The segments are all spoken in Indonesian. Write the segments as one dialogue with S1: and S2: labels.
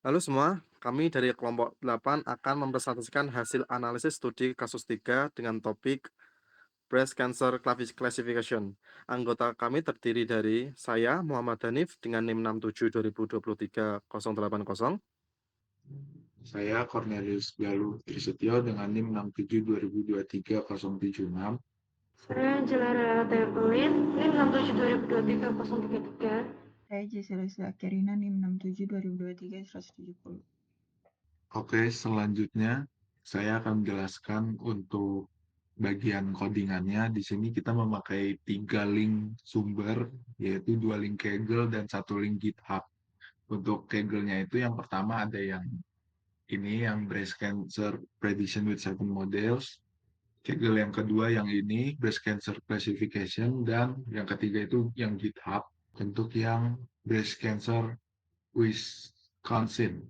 S1: Halo semua, kami dari kelompok 8 akan mempresentasikan hasil analisis studi kasus 3 dengan topik Breast Cancer Classification. Anggota kami terdiri dari saya, Muhammad Hanif, dengan NIM 67 2023 080,
S2: Saya Cornelius Galuh Trisetyo dengan NIM 67 2023 076.
S3: Saya Jelara Tepelit, NIM 67 2023 033.
S4: Saya Jesselisa Kirina NIM 67 2023 170.
S2: Oke, selanjutnya saya akan menjelaskan untuk bagian codingannya. Di sini kita memakai 3 link sumber, yaitu 2 link Kaggle dan 1 link GitHub. Untuk Kaggle-nya itu yang pertama ada yang ini, yang Breast Cancer Prediction with 7 Models. Kaggle yang kedua yang ini, Breast Cancer Classification. Dan yang ketiga itu yang GitHub, untuk yang Breast Cancer Wisconsin.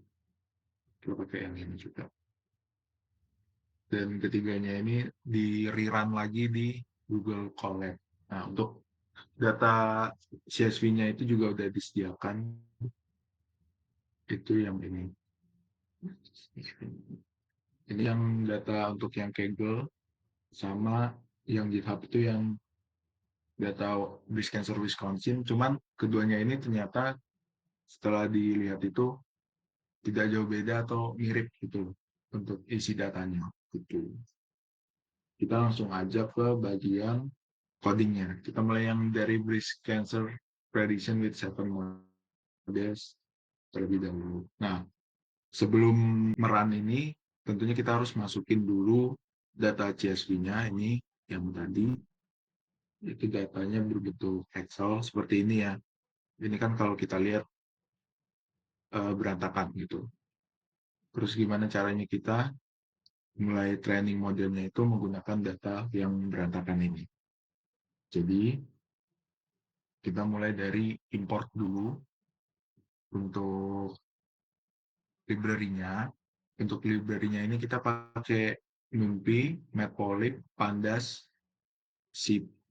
S2: Kita pakai yang ini juga. Dan ketiganya ini di rerun lagi di Google Colab. Nah, untuk data CSV-nya itu juga udah disediakan. Itu yang ini. Ini yang data untuk yang Kaggle, sama yang GitHub itu yang data Breast Cancer Wisconsin. Cuman keduanya ini ternyata setelah dilihat itu tidak jauh beda atau mirip gitu untuk isi datanya. Gitu. Kita langsung aja ke bagian codingnya. Kita mulai yang dari Breast Cancer Prediction with 7 Models terlebih dahulu. Nah, sebelum merun ini, tentunya kita harus masukin dulu data CSV-nya ini yang tadi. Itu datanya berbentuk Excel seperti ini ya. Ini kan kalau kita lihat berantakan gitu. Terus gimana caranya kita mulai training modelnya itu menggunakan data yang berantakan ini. Jadi kita mulai dari import dulu untuk library-nya. Untuk library-nya ini kita pakai NumPy, Matplotlib, Pandas,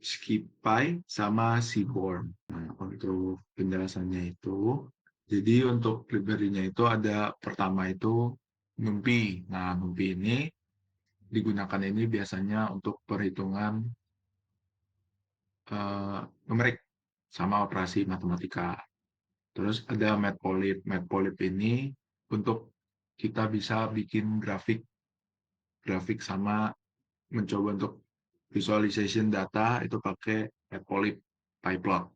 S2: SciPy, sama Seaborn. Nah, untuk penjelasannya itu, jadi untuk library-nya itu ada pertama itu NumPy. Nah, NumPy ini digunakan ini biasanya untuk perhitungan numerik sama operasi matematika. Terus ada Matplotlib. Matplotlib ini untuk kita bisa bikin grafik sama mencoba untuk visualization data itu pakai Matplotlib PyPlot.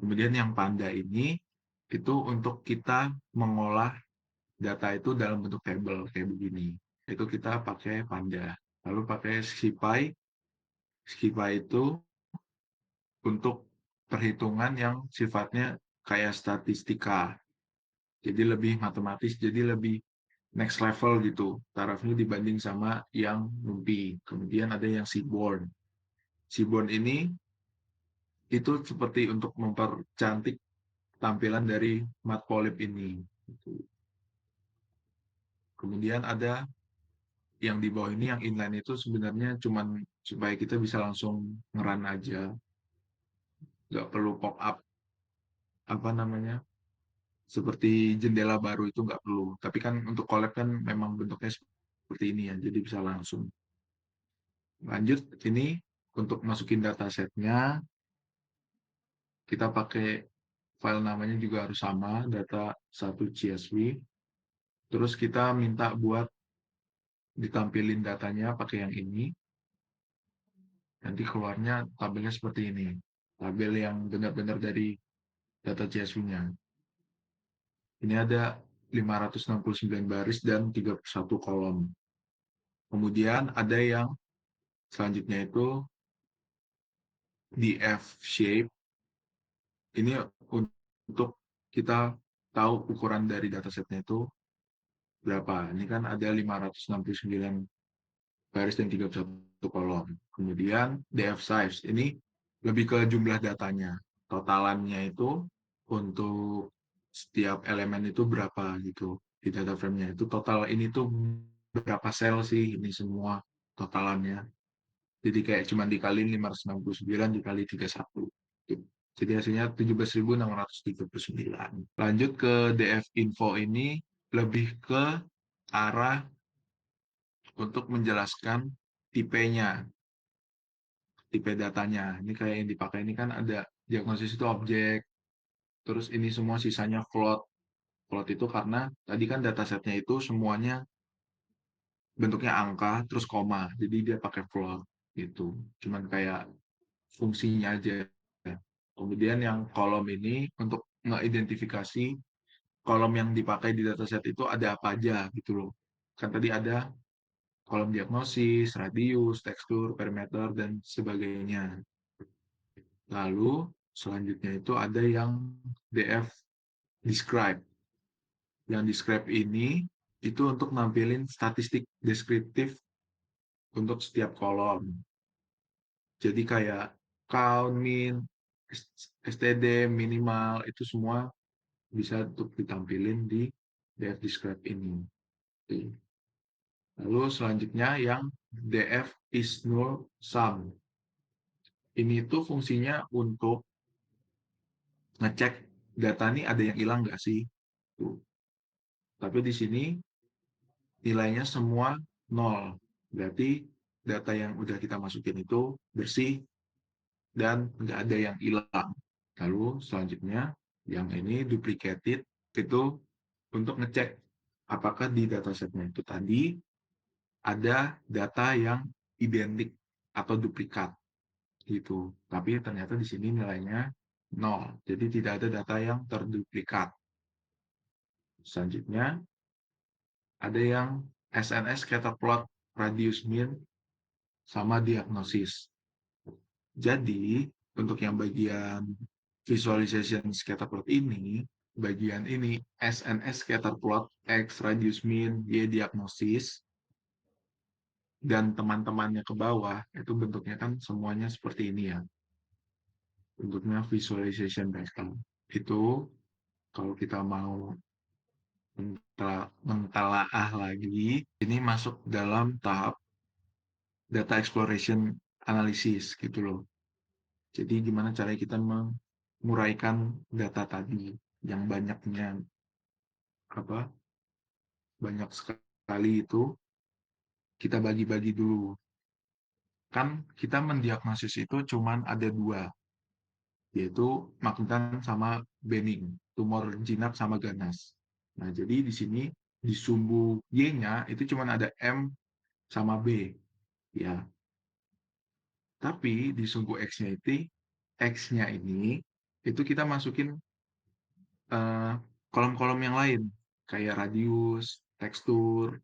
S2: Kemudian yang Panda ini itu untuk kita mengolah data itu dalam bentuk tabel kayak begini. Itu kita pakai Panda. Lalu pakai SciPy. SciPy itu untuk perhitungan yang sifatnya kayak statistika. Jadi lebih matematis, jadi lebih next level gitu tarafnya dibanding sama yang NumPy. Kemudian ada yang Seaborn. Seaborn ini itu seperti untuk mempercantik tampilan dari Matplotlib ini. Kemudian ada yang di bawah ini, yang inline itu sebenarnya cuman supaya kita bisa langsung ngeran aja, nggak perlu pop up apa namanya seperti jendela baru, itu nggak perlu. Tapi kan untuk collab kan memang bentuknya seperti ini ya, jadi bisa langsung. Lanjut, ini untuk masukin datasetnya kita pakai file namanya juga harus sama, data 1 CSV. Terus kita minta buat ditampilin datanya pakai yang ini. Nanti keluarnya tabelnya seperti ini. Tabel yang benar-benar dari data CSV-nya. Ini ada 569 baris dan 31 kolom. Kemudian ada yang selanjutnya itu di F shape. Ini untuk kita tahu ukuran dari datasetnya itu berapa. Ini kan ada 569 baris dan 31 kolom. Kemudian DF size, ini lebih ke jumlah datanya. Totalannya itu untuk setiap elemen itu berapa gitu di data frame-nya. Itu total ini tuh berapa sel sih ini semua totalannya. Jadi kayak cuma dikali 569 dikali 31. Jadi hasilnya 17.639. Lanjut ke DF Info ini lebih ke arah untuk menjelaskan tipenya, tipe datanya. Ini kayak yang dipakai ini kan ada diagnosis itu objek, terus ini semua sisanya float. Float itu karena tadi kan datasetnya itu semuanya bentuknya angka terus koma, jadi dia pakai float gitu. Cuman kayak fungsinya aja. Kemudian yang kolom ini untuk mengidentifikasi kolom yang dipakai di dataset itu ada apa aja gitu loh. Kan tadi ada kolom diagnosis, radius, tekstur, parameter, dan sebagainya. Lalu selanjutnya itu ada yang DF describe. Yang describe ini itu untuk nampilin statistik deskriptif untuk setiap kolom. Jadi kayak count, min, STD, minimal, itu semua bisa untuk ditampilin di DF describe ini. Lalu selanjutnya yang DF is null sum. Ini tuh fungsinya untuk ngecek data ini ada yang hilang nggak sih. Tuh. Tapi di sini nilainya semua nol. Berarti data yang udah kita masukin itu bersih dan nggak ada yang hilang. Lalu selanjutnya yang ini duplicated itu untuk ngecek apakah di datasetnya itu tadi ada data yang identik atau duplikat gitu. Tapi ternyata di sini nilainya 0. Jadi tidak ada data yang terduplikat. Selanjutnya ada yang SNS scatterplot radius mean sama diagnosis. Jadi untuk yang bagian visualization scatterplot ini, bagian ini SNS scatterplot X radius mean Y diagnosis dan teman-temannya ke bawah itu bentuknya kan semuanya seperti ini ya. Bentuknya visualization diagram. Itu kalau kita mau mentelaah lagi, ini masuk dalam tahap data exploration analysis gitu loh. Jadi gimana cara kita menguraikan data tadi yang banyaknya apa banyak sekali itu kita bagi-bagi dulu. Kan kita mendiagnosis itu cuman ada dua, yaitu magnetan sama benign, tumor jinak sama ganas. Nah, jadi di sini di sumbu Y-nya itu cuma ada M sama B, ya. Tapi di sumbu X-nya ini itu kita masukin kolom-kolom yang lain, kayak radius, tekstur,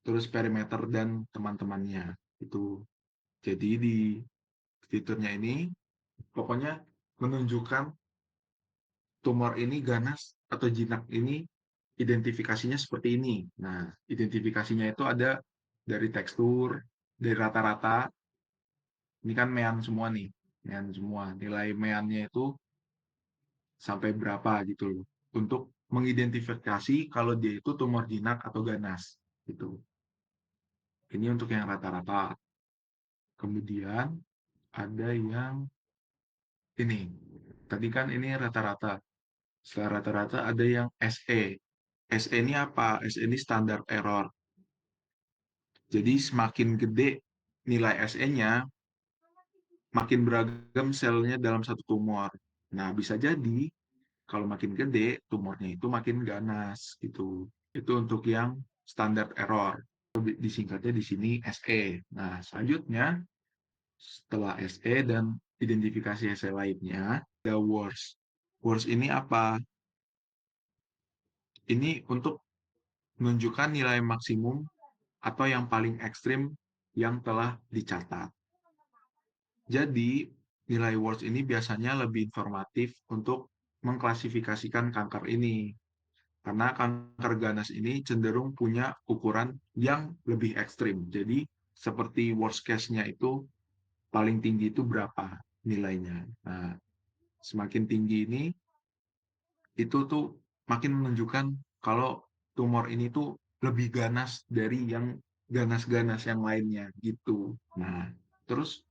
S2: terus perimeter dan teman-temannya. Itu. Jadi di fiturnya ini pokoknya menunjukkan tumor ini ganas atau jinak ini identifikasinya seperti ini. Nah, identifikasinya itu ada dari tekstur, dari rata-rata. Ini kan mean semua nih, mean semua. Nilai meannya itu sampai berapa gitu loh. Untuk mengidentifikasi kalau dia itu tumor jinak atau ganas gitu. Ini untuk yang rata-rata. Kemudian ada yang ini. Tadi kan ini rata-rata. Setelah rata-rata ada yang SE. SE ini apa? SE ini standar error. Jadi semakin gede nilai SE-nya, makin beragam selnya dalam satu tumor. Nah, bisa jadi kalau makin gede, tumornya itu makin ganas gitu. Itu untuk yang standar error. Disingkatnya di sini SE. Nah, selanjutnya setelah SE dan identifikasi SE lainnya, ada worst. Worst ini apa? Ini untuk menunjukkan nilai maksimum atau yang paling ekstrim yang telah dicatat. Jadi, nilai worst ini biasanya lebih informatif untuk mengklasifikasikan kanker ini. Karena kanker ganas ini cenderung punya ukuran yang lebih ekstrim. Jadi, seperti worst case-nya itu paling tinggi itu berapa nilainya. Nah, semakin tinggi ini, itu tuh makin menunjukkan kalau tumor ini tuh lebih ganas dari yang ganas-ganas yang lainnya gitu. Nah, terus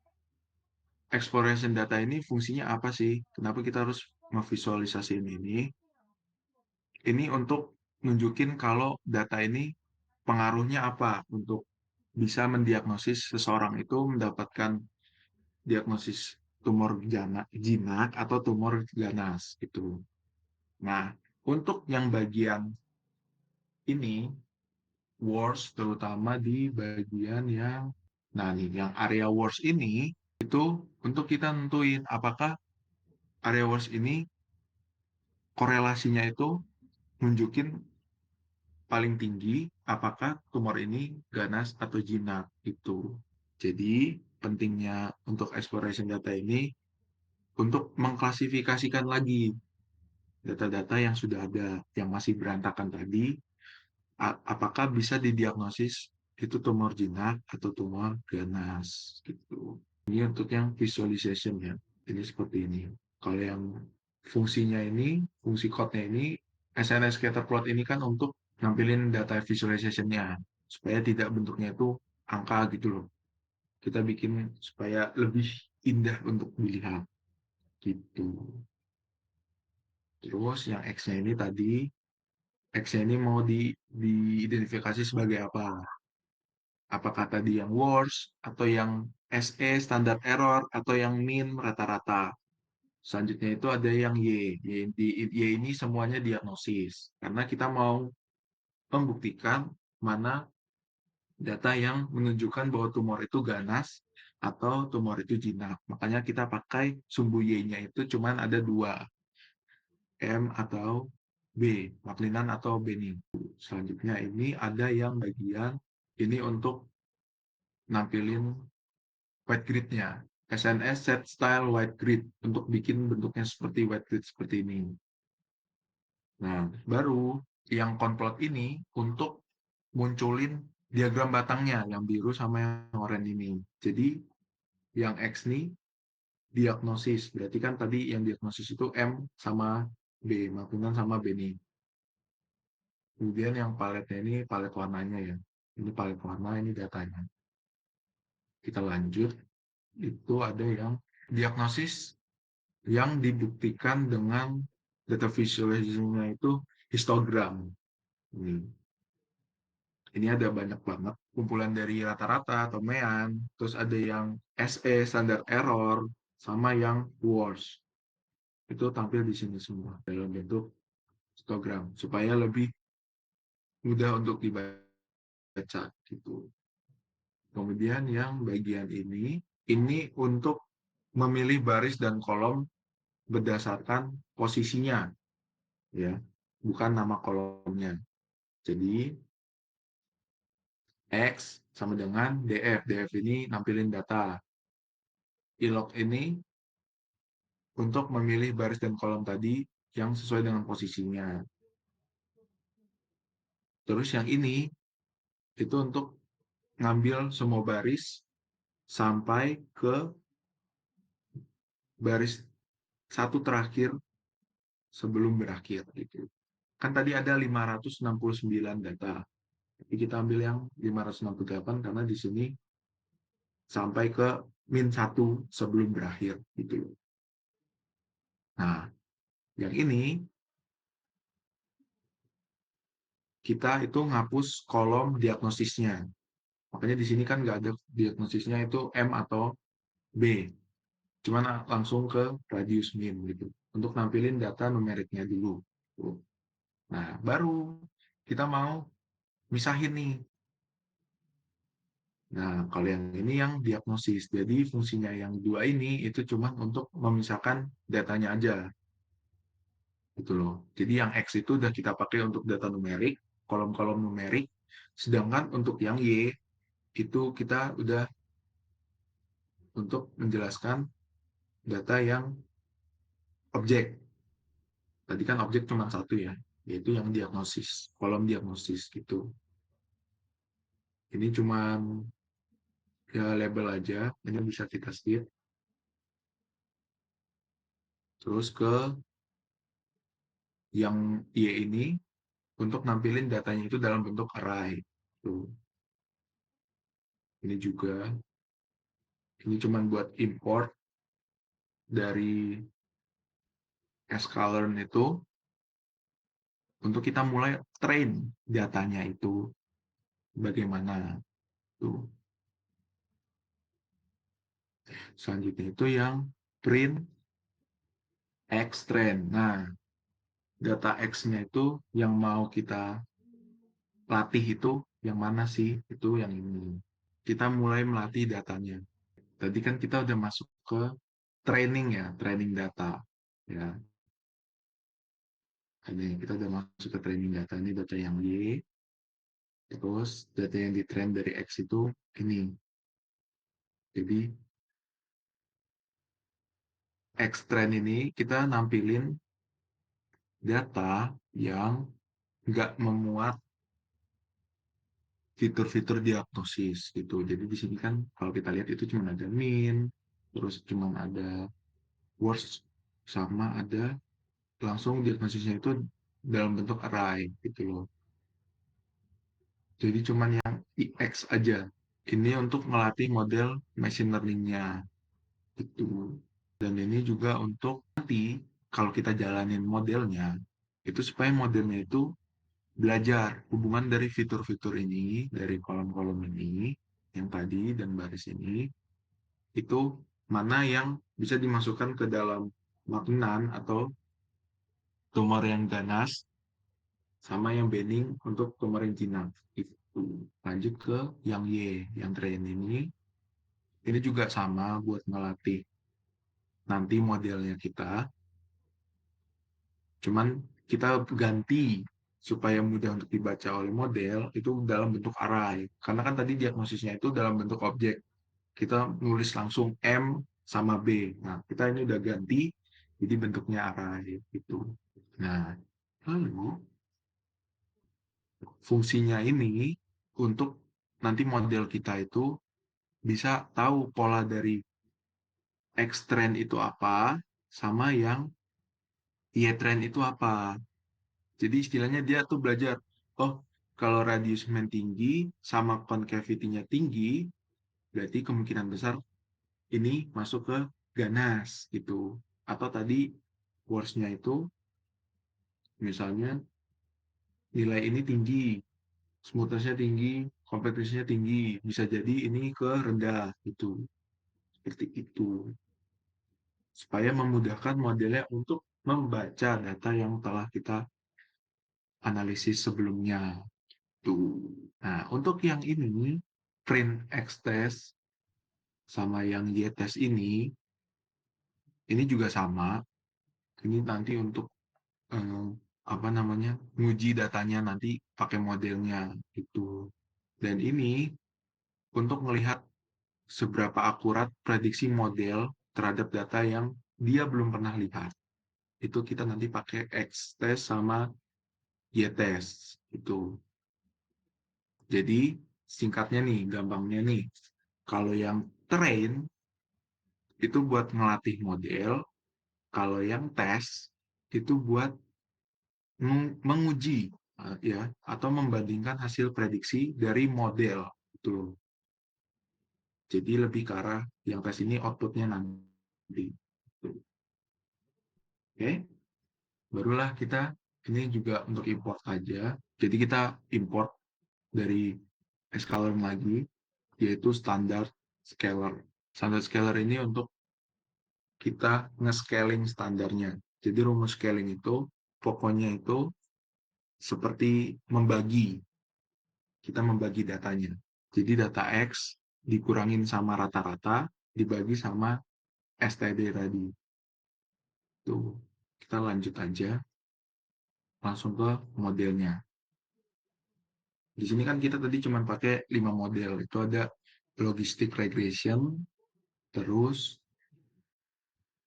S2: exploration data ini fungsinya apa sih? Kenapa kita harus ngevisualisasiin ini? Ini untuk nunjukin kalau data ini pengaruhnya apa untuk bisa mendiagnosis seseorang itu mendapatkan diagnosis tumor jinak atau tumor ganas gitu. Nah, untuk yang bagian ini wars terutama di bagian yang yang area wars ini itu untuk kita nentuin apakah area wars ini korelasinya itu nunjukin paling tinggi apakah tumor ini ganas atau jinak itu. Jadi pentingnya untuk exploration data ini untuk mengklasifikasikan lagi data-data yang sudah ada yang masih berantakan tadi apakah bisa didiagnosis itu tumor jinak atau tumor ganas gitu. Ini untuk yang visualization ya. Ini seperti ini. Kalau yang fungsinya ini, fungsi code-nya ini, SNS scatter plot ini kan untuk nampilin data visualization-nya supaya tidak bentuknya itu angka gitu loh. Kita bikin supaya lebih indah untuk dilihat gitu. Terus yang X-nya ini tadi, X-nya ini mau diidentifikasi sebagai apa? Apakah tadi yang worst, atau yang SE, standard error, atau yang mean, rata-rata. Selanjutnya itu ada yang Y. Y ini semuanya diagnosis. Karena kita mau membuktikan mana data yang menunjukkan bahwa tumor itu ganas atau tumor itu jinak. Makanya kita pakai sumbu Y-nya itu cuma ada dua. M atau B, maklinan atau benign. Selanjutnya ini ada yang bagian ini untuk nampilin white grid-nya. SNS set style white grid untuk bikin bentuknya seperti white grid seperti ini. Nah, baru yang konplot ini untuk munculin diagram batangnya yang biru sama yang oranye ini. Jadi yang X ini diagnosis. Berarti kan tadi yang diagnosis itu M sama B, maklunan sama B nih. Kemudian yang paletnya ini palet warnanya ya. Ini palet warna, ini datanya. Kita lanjut, itu ada yang diagnosis yang dibuktikan dengan data visualization-nya itu histogram. Ini ada banyak banget kumpulan dari rata-rata atau mean, terus ada yang SE, standard error, sama yang worst. Itu tampil di sini semua dalam bentuk histogram supaya lebih mudah untuk dibaca gitu. Kemudian yang bagian ini untuk memilih baris dan kolom berdasarkan posisinya, ya, bukan nama kolomnya. Jadi X sama dengan DF. DF ini nampilin data. Ilog ini untuk memilih baris dan kolom tadi yang sesuai dengan posisinya. Terus yang ini itu untuk ngambil semua baris sampai ke baris satu terakhir sebelum berakhir gitu. Kan tadi ada 569 data. Tapi kita ambil yang 568 karena di sini sampai ke -1 sebelum berakhir gitu. Nah, yang ini kita itu ngapus kolom diagnosisnya. Makanya di sini kan nggak ada diagnosisnya itu M atau B. Cuman langsung ke radius min gitu. Untuk nampilin data numeriknya dulu. Nah, baru kita mau misahin nih. Nah, kalau yang ini yang diagnosis. Jadi fungsinya yang dua ini itu cuma untuk memisahkan datanya aja. Gitu loh. Jadi yang X itu udah kita pakai untuk data numerik, kolom-kolom numerik. Sedangkan untuk yang Y itu kita udah untuk menjelaskan data yang objek. Tadi kan objek cuma satu ya, yaitu yang diagnosis, kolom diagnosis gitu. Ini cuma ya label aja, ini bisa kita skip. Terus ke yang Y ini untuk nampilin datanya itu dalam bentuk array. Tuh. Ini juga, ini cuma buat import dari sklearn itu untuk kita mulai train datanya itu bagaimana tuh. Selanjutnya itu yang print xtrain. Nah, data x-nya itu yang mau kita latih itu yang mana sih? Itu yang ini. Kita mulai melatih datanya. Tadi kan kita udah masuk ke training ya, training data. Ya, ini kita udah masuk ke training data. Ini data yang Y. Terus data yang di train dari X itu ini. Jadi X train ini kita nampilin data yang nggak memuat fitur-fitur diagnosis gitu. Jadi di sini kan kalau kita lihat itu cuma ada min, terus cuma ada worst, sama ada langsung diagnosisnya itu dalam bentuk array gitu loh. Jadi cuma yang IX aja. Ini untuk melatih model machine learning-nya gitu. Dan ini juga untuk nanti kalau kita jalanin modelnya, itu supaya modelnya itu belajar hubungan dari fitur-fitur ini, dari kolom-kolom ini, yang tadi dan baris ini, itu mana yang bisa dimasukkan ke dalam magnan atau tumor yang ganas, sama yang bending untuk tumor yang jinak. Itu. Lanjut ke yang Y, yang train ini. Ini juga sama buat melatih nanti modelnya kita. Cuman kita ganti supaya mudah untuk dibaca oleh model itu dalam bentuk array. Karena kan tadi diagnosisnya itu dalam bentuk objek. Kita nulis langsung M sama B. Nah, kita ini udah ganti jadi bentuknya array gitu. Nah, lalu fungsinya ini untuk nanti model kita itu bisa tahu pola dari X trend itu apa sama yang Y trend itu apa. Jadi istilahnya dia tuh belajar, oh kalau radius main tinggi sama concavity-nya tinggi, berarti kemungkinan besar ini masuk ke ganas gitu. Atau tadi worst-nya itu misalnya nilai ini tinggi, smoothness-nya tinggi, compactness-nya tinggi, bisa jadi ini ke rendah gitu. Seperti itu. Supaya memudahkan modelnya untuk membaca data yang telah kita analisis sebelumnya. Tuh. Nah, untuk yang ini, print X test sama yang Y test ini juga sama. Ini nanti untuk eh, apa namanya, nguji datanya nanti pakai modelnya itu. Dan ini untuk melihat seberapa akurat prediksi model terhadap data yang dia belum pernah lihat. Itu kita nanti pakai X test sama Y test itu. Jadi singkatnya nih, gampangnya nih, kalau yang train itu buat ngelatih model, kalau yang tes itu buat menguji ya atau membandingkan hasil prediksi dari model itu. Jadi lebih ke arah yang tes ini outputnya nanti. Oke, barulah kita ini juga untuk import aja. Jadi kita import dari scalar lagi, yaitu standar scalar. Standar scalar ini untuk kita nge-scaling standarnya. Jadi rumus scaling itu pokoknya itu seperti membagi. Kita membagi datanya. Jadi data X dikurangin sama rata-rata, dibagi sama STD tadi. Tuh, kita lanjut aja langsung ke modelnya. Di sini kan kita tadi cuma pakai 5 model. Itu ada logistic regression, terus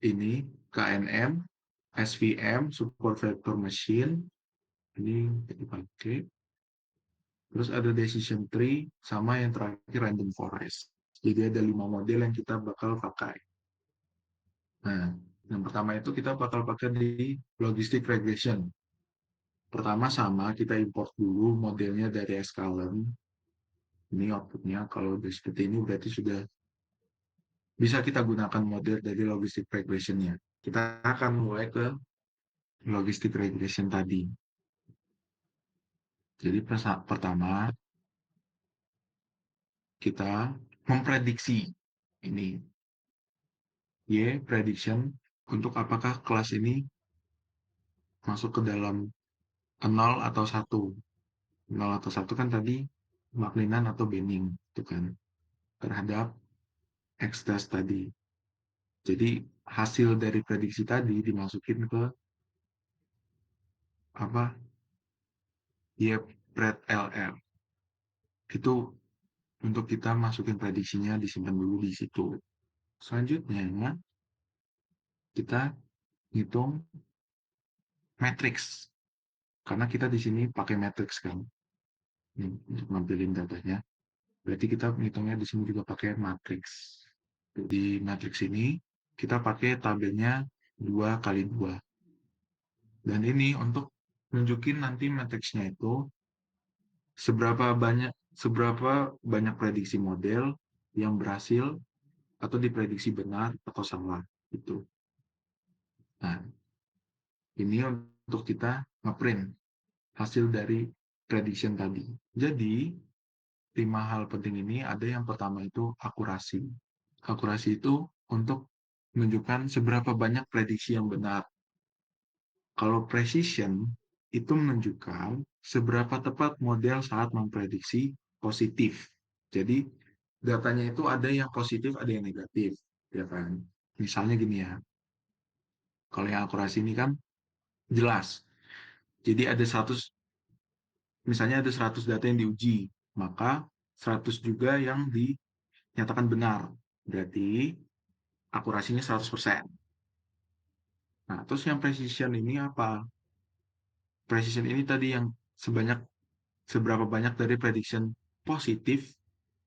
S2: ini KNM, SVM, support vector machine, ini dipakai. Terus ada decision tree, sama yang terakhir random forest. Jadi ada 5 model yang kita bakal pakai. Nah, yang pertama itu kita bakal pakai di logistic regression. Pertama sama, kita import dulu modelnya dari sklearn. Ini outputnya, kalau udah seperti ini berarti sudah bisa kita gunakan model dari logistic regression-nya. Kita akan mulai ke logistic regression tadi. Jadi pertama kita memprediksi ini Y prediction untuk apakah kelas ini masuk ke dalam 0 atau 1. 0 atau 1 kan tadi maklinan atau Banning itu kan terhadap X test tadi. Jadi hasil dari prediksi tadi dimasukin ke apa? YPRED LR. Itu untuk kita masukin prediksinya disimpan dulu di situ. Selanjutnya kita hitung matrix. Karena kita di sini pakai matrix kan. Ini untuk nampilin datanya. Berarti kita hitungnya di sini juga pakai matrix. Di matrix ini kita pakai tabelnya 2 kali 2. Dan ini untuk nunjukin nanti matriksnya itu seberapa banyak prediksi model yang berhasil atau diprediksi benar atau salah itu. Nah, ini untuk kita ngeprint hasil dari prediction tadi. Jadi, 5 hal penting ini ada yang pertama itu akurasi. Akurasi itu untuk menunjukkan seberapa banyak prediksi yang benar. Kalau precision itu menunjukkan seberapa tepat model saat memprediksi positif. Jadi datanya itu ada yang positif, ada yang negatif, ya kan? Misalnya gini ya. Kalau yang akurasi ini kan jelas. Jadi ada 100, misalnya ada 100 data yang diuji, maka 100 juga yang dinyatakan benar. Berarti akurasinya 100%. Nah, terus yang precision ini apa? Precision ini tadi yang seberapa banyak dari prediction positif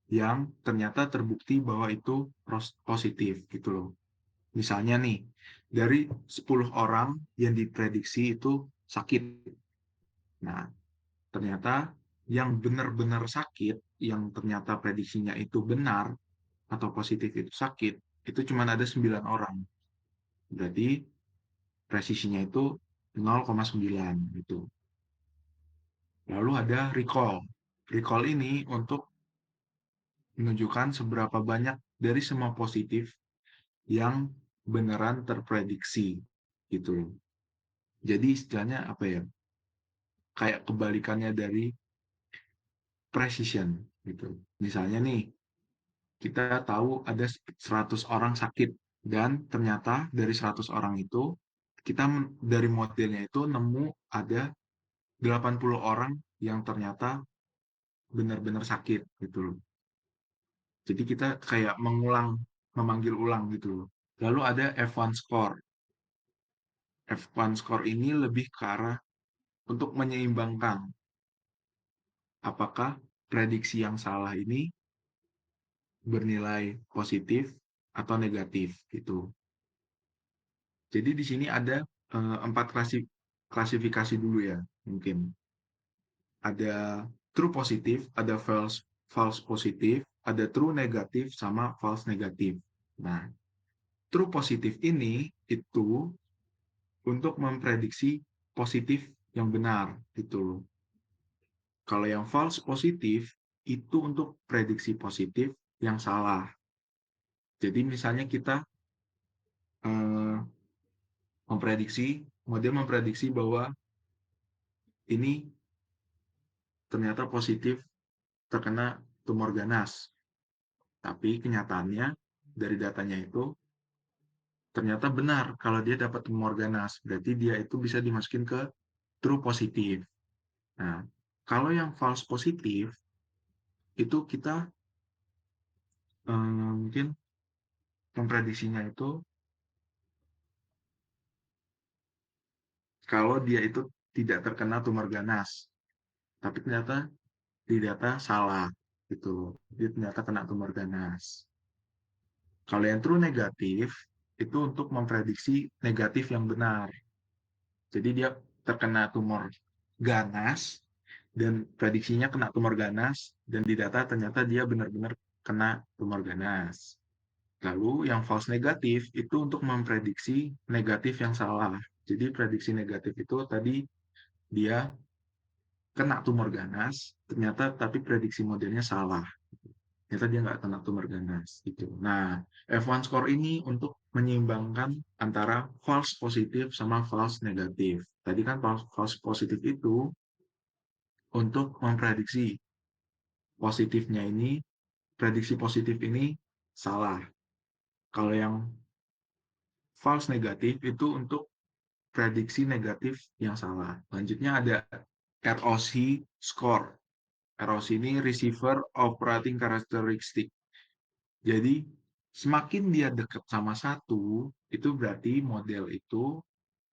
S2: yang ternyata terbukti bahwa itu positif gitu loh. Misalnya nih, dari 10 orang yang diprediksi itu sakit. Nah, ternyata yang benar-benar sakit, yang ternyata prediksinya itu benar atau positif itu sakit, itu cuma ada 9 orang. Berarti presisinya itu 0,9 gitu. Lalu ada recall. Recall ini untuk menunjukkan seberapa banyak dari semua positif yang beneran terprediksi gitu. Jadi istilahnya apa ya? Kayak kebalikannya dari precision gitu. Misalnya nih, kita tahu ada 100 orang sakit dan ternyata dari 100 orang itu kita dari modelnya itu nemu ada 80 orang yang ternyata benar-benar sakit gitu loh. Jadi kita kayak memanggil ulang gitu loh. Lalu ada F1 score. F1 score ini lebih ke arah untuk menyeimbangkan apakah prediksi yang salah ini bernilai positif atau negatif gitu. Jadi di sini ada 4 klasifikasi dulu ya mungkin. Ada true positif, ada false positif, ada true negatif sama false negatif. Nah, true positif ini itu untuk memprediksi positif yang benar gitu. Kalau yang false positif itu untuk prediksi positif yang salah. Jadi misalnya kita eh, model memprediksi bahwa ini ternyata positif terkena tumor ganas. Tapi kenyataannya dari datanya itu ternyata benar kalau dia dapat tumor ganas. Berarti dia itu bisa dimasukin ke true positif. Nah, kalau yang false positif itu kita mungkin memprediksinya itu kalau dia itu tidak terkena tumor ganas, tapi ternyata di data salah gitu, dia ternyata kena tumor ganas. Kalau yang true negatif itu untuk memprediksi negatif yang benar. Jadi dia terkena tumor ganas dan prediksinya kena tumor ganas dan di data ternyata dia benar-benar kena tumor ganas. Lalu yang false negatif itu untuk memprediksi negatif yang salah. Jadi prediksi negatif itu tadi dia kena tumor ganas, ternyata tapi prediksi modelnya salah. Ternyata dia nggak kena tumor ganas gitu. Nah, F1 score ini untuk menyeimbangkan antara false positif sama false negatif. Tadi kan false positif itu untuk memprediksi positifnya ini, prediksi positif ini salah. Kalau yang false negatif itu untuk prediksi negatif yang salah. Selanjutnya ada ROC score. ROC ini Receiver Operating Characteristic. Jadi semakin dia dekat sama satu, itu berarti model itu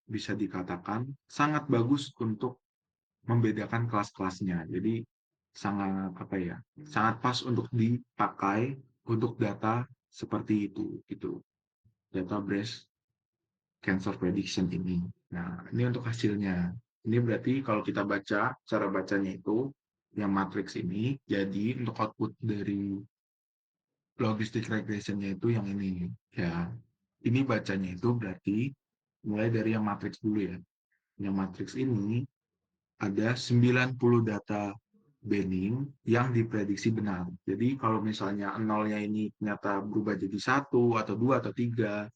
S2: bisa dikatakan sangat bagus untuk membedakan kelas-kelasnya. Jadi sangat apa ya? Sangat pas untuk dipakai untuk data seperti itu gitu. Data breast cancer prediction ini. Nah, ini untuk hasilnya. Ini berarti kalau kita baca, cara bacanya itu yang matriks ini, jadi untuk output dari logistic regressionnya itu yang ini. Ya, ini bacanya itu berarti mulai dari yang matriks dulu ya. Yang matriks ini ada 90 data Benning yang diprediksi benar. Jadi kalau misalnya nolnya ini ternyata berubah jadi 1 atau 2 atau 3,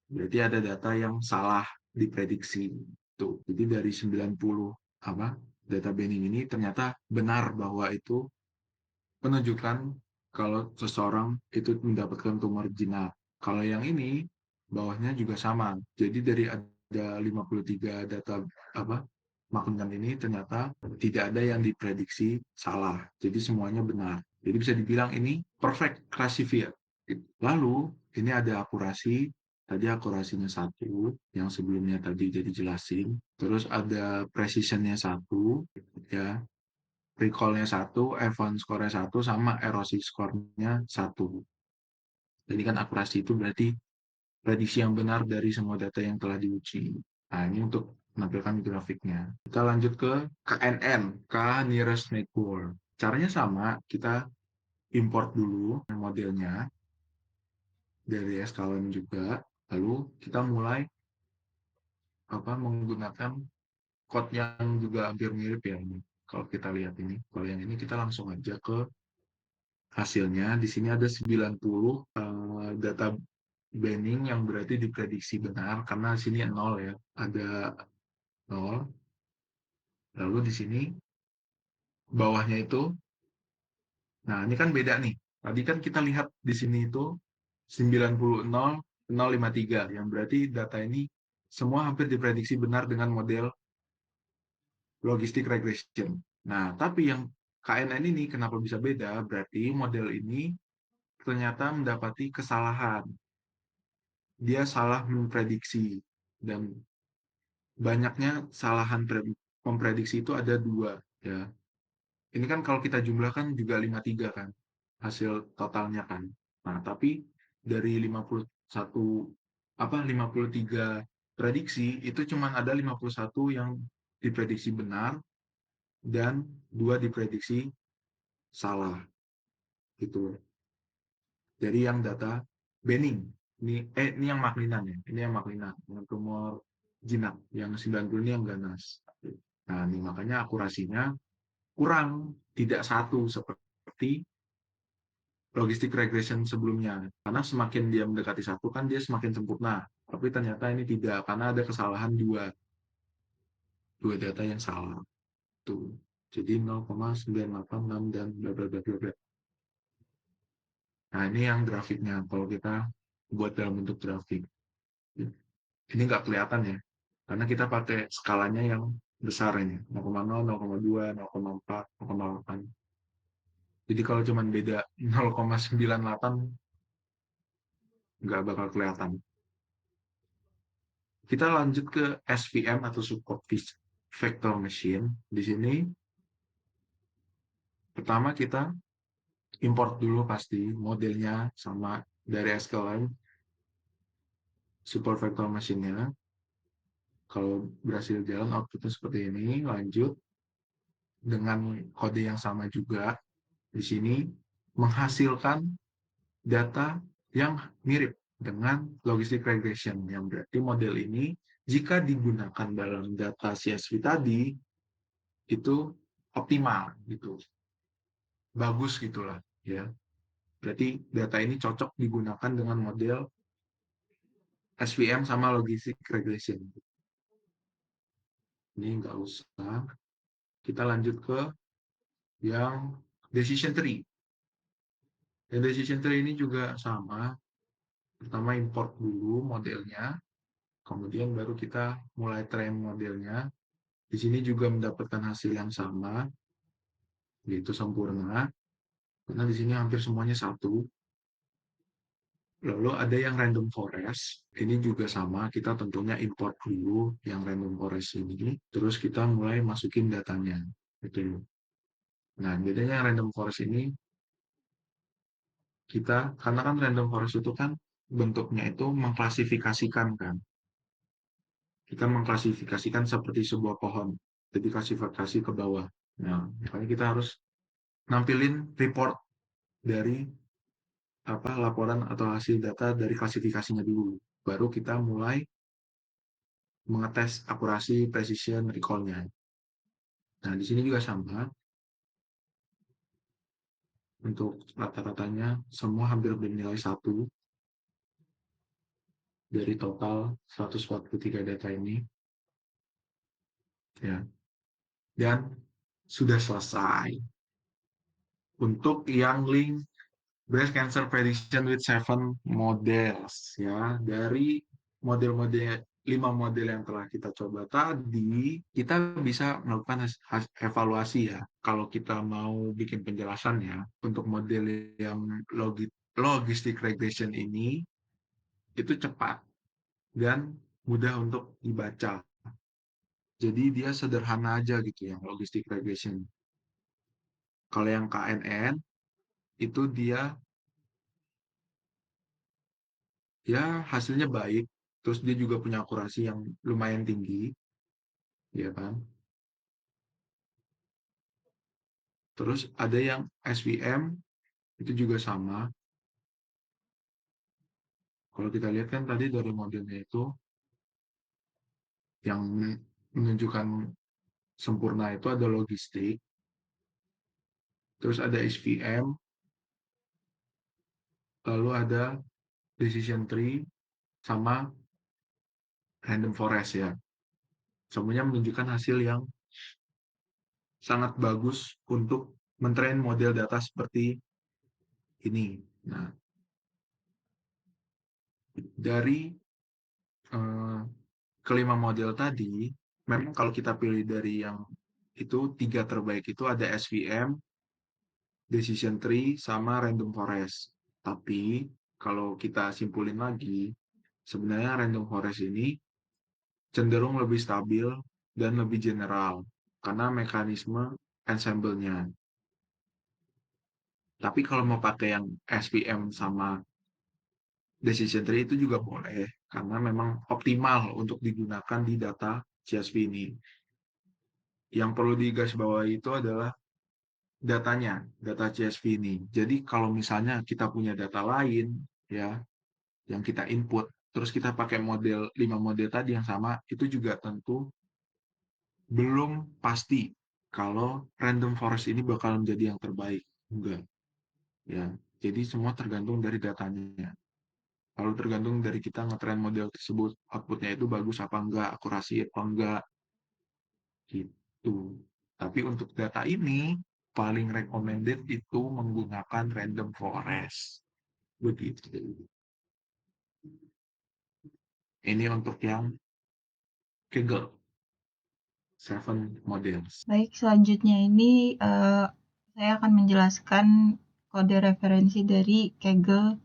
S2: berarti ada data yang salah diprediksi. Tuh. Jadi dari 90 apa data Benning ini ternyata benar bahwa itu menunjukkan kalau seseorang itu mendapatkan tumor jinak. Kalau yang ini bawahnya juga sama. Jadi dari ada 53 data apa makunan ini ternyata tidak ada yang diprediksi salah. Jadi semuanya benar. Jadi bisa dibilang ini perfect classifier. Lalu ini ada akurasi. Tadi akurasinya 1 yang sebelumnya tadi jadi jelasin. Terus ada precisionnya 1 ya. Recall-nya 1, F1 score-nya 1, sama erosi score-nya 1. Jadi kan akurasi itu berarti prediksi yang benar dari semua data yang telah diuji. Nah, ini untuk menampilkan grafiknya. Kita lanjut ke KNN, K nearest neighbor. Caranya sama, kita import dulu modelnya dari SKLM juga, lalu kita mulai menggunakan code yang juga hampir mirip ya. Kalau kita lihat ini, kalau yang ini kita langsung aja ke hasilnya. Di sini ada 90 data Benning yang berarti diprediksi benar karena di sini 0 ya, ada 0. Lalu di sini bawahnya itu, nah ini kan beda nih. Tadi kan kita lihat di sini itu 90 0 053 yang berarti data ini semua hampir diprediksi benar dengan model logistic regression. Nah, tapi yang KNN ini kenapa bisa beda? Berarti model ini ternyata mendapati kesalahan. Dia salah memprediksi dan banyaknya kesalahan memprediksi itu ada 2 ya. Ini kan kalau kita jumlahkan juga 53 kan hasil totalnya kan. Nah, tapi dari 53 prediksi itu cuma ada 51 yang diprediksi benar dan 2 diprediksi salah gitu. Dari yang data Benning. Ini yang maklinan ya. Ini yang maklinan. Yang tumor jinak. Yang 90 ini yang ganas. Nah, ini makanya akurasinya kurang. Tidak 1 seperti logistic regression sebelumnya. Karena semakin dia mendekati 1 kan dia semakin sempurna. Tapi ternyata ini tidak. Karena ada kesalahan 2 data yang salah. Tuh. Jadi 0,986 dan bla bla bla bla bla. Nah, ini yang grafiknya. Kalau kita buat dalam bentuk grafik. Ini nggak kelihatan ya. Karena kita pakai skalanya yang besar ini. 0,0, 0,2, 0,4, 0,8. Jadi kalau cuma beda 0,98 nggak bakal kelihatan. Kita lanjut ke SVM atau Support Vector Machine. Di sini pertama kita import dulu pasti modelnya sama dari SQLine Support Vector Machine-nya. Kalau berhasil jalan outputnya seperti ini, lanjut dengan kode yang sama juga di sini menghasilkan data yang mirip dengan logistic regression, yang berarti model ini jika digunakan dalam data CSV tadi itu optimal gitu, bagus gitulah ya. Berarti data ini cocok digunakan dengan model SVM sama logistic regression. Ini nggak usah. Kita lanjut ke yang decision tree. Yang decision tree ini juga sama. Pertama import dulu modelnya, kemudian baru kita mulai train modelnya. Di sini juga mendapatkan hasil yang sama, yaitu sempurna. Karena di sini hampir semuanya satu. Lalu ada yang random forest. Ini juga sama, kita tentunya import dulu yang random forest ini, terus kita mulai masukin datanya. Gitu. Nah, bedanya random forest ini, karena kan random forest itu kan bentuknya itu mengklasifikasikan kan. Kita mengklasifikasikan seperti sebuah pohon, jadi klasifikasi ke bawah. Nah, makanya kita harus nampilin report dari laporan atau hasil data dari klasifikasinya dulu. Baru kita mulai mengetes akurasi, precision, recall-nya. Nah, di sini juga sama. Untuk rata-ratanya, semua hampir bernilai 1 dari total 143 data ini. Ya. Dan sudah selesai. Untuk yang link breast cancer prediction with 7 models. Ya, dari model-model 5 model yang telah kita coba tadi, kita bisa melakukan evaluasi ya. Kalau kita mau bikin penjelasan ya, untuk model yang logistic regression ini, itu cepat dan mudah untuk dibaca. Jadi dia sederhana aja gitu yang logistic regression. Kalau yang KNN, itu dia ya hasilnya baik, terus dia juga punya akurasi yang lumayan tinggi, ya kan? Terus ada yang SVM, itu juga sama. Kalau kita lihat kan tadi dari modelnya itu, yang menunjukkan sempurna itu ada logistik, terus ada SVM, lalu ada decision tree, sama random forest ya. Semuanya menunjukkan hasil yang sangat bagus untuk mentrain model data seperti ini. Nah, dari kelima model tadi, memang kalau kita pilih dari yang itu 3 terbaik itu ada SVM, decision tree, sama random forest. Tapi kalau kita simpulin lagi, sebenarnya random forest ini cenderung lebih stabil dan lebih general karena mekanisme ensemble-nya. Tapi kalau mau pakai yang SVM sama decision tree itu juga boleh karena memang optimal untuk digunakan di data CSV ini. Yang perlu digarisbawahi itu adalah datanya, data CSV ini. Jadi kalau misalnya kita punya data lain ya yang kita input, terus kita pakai 5 model tadi yang sama, itu juga tentu belum pasti kalau random forest ini bakal menjadi yang terbaik. Enggak. Ya. Jadi semua tergantung dari datanya. Kalau tergantung dari kita ngetrain model tersebut, outputnya itu bagus apa enggak, akurasi apa enggak, gitu. Tapi untuk data ini, paling recommended itu menggunakan random forest. Begitu. Ini untuk yang Kaggle 7 models.
S4: Baik, selanjutnya ini saya akan menjelaskan kode referensi dari Kaggle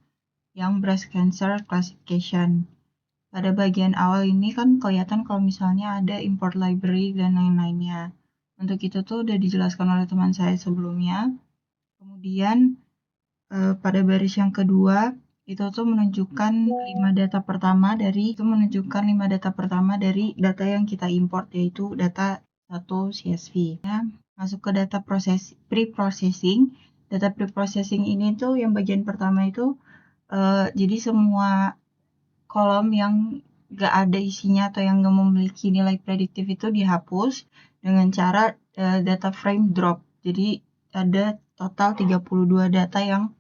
S4: yang breast cancer classification. Pada bagian awal ini kan kelihatan kalau misalnya ada import library dan lain-lainnya. Untuk itu tuh udah dijelaskan oleh teman saya sebelumnya. Kemudian pada baris yang kedua itu tuh menunjukkan 5 data pertama dari data yang kita import, yaitu data 1 CSV. Ya, masuk ke data pre-processing. Data pre-processing ini tuh yang bagian pertama itu Jadi semua kolom yang gak ada isinya atau yang gak memiliki nilai prediktif itu dihapus dengan cara data frame drop. Jadi ada total 32 data yang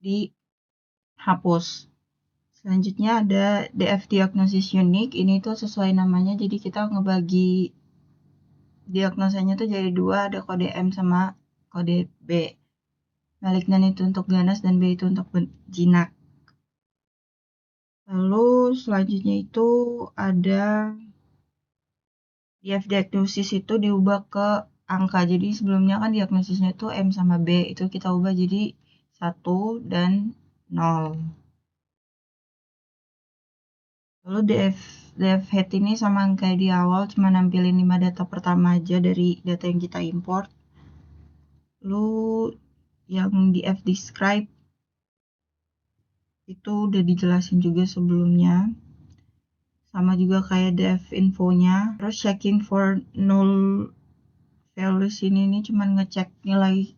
S4: dihapus. Selanjutnya ada DF diagnosis unique. Ini tuh sesuai namanya, jadi kita ngebagi diagnosanya tuh jadi dua, ada kode M sama kode B. Malignan itu untuk ganas dan B itu untuk jinak. Lalu selanjutnya itu ada DF diagnosis itu diubah ke angka. Jadi sebelumnya kan diagnosisnya itu M sama B, itu kita ubah jadi 1 dan 0. Lalu DF head ini sama kayak di awal, cuma nampilin 5 data pertama aja dari data yang kita import. Lalu yang DF describe itu udah dijelasin juga sebelumnya. Sama juga kayak DF infonya. Terus checking for null values ini cuman ngecek nilai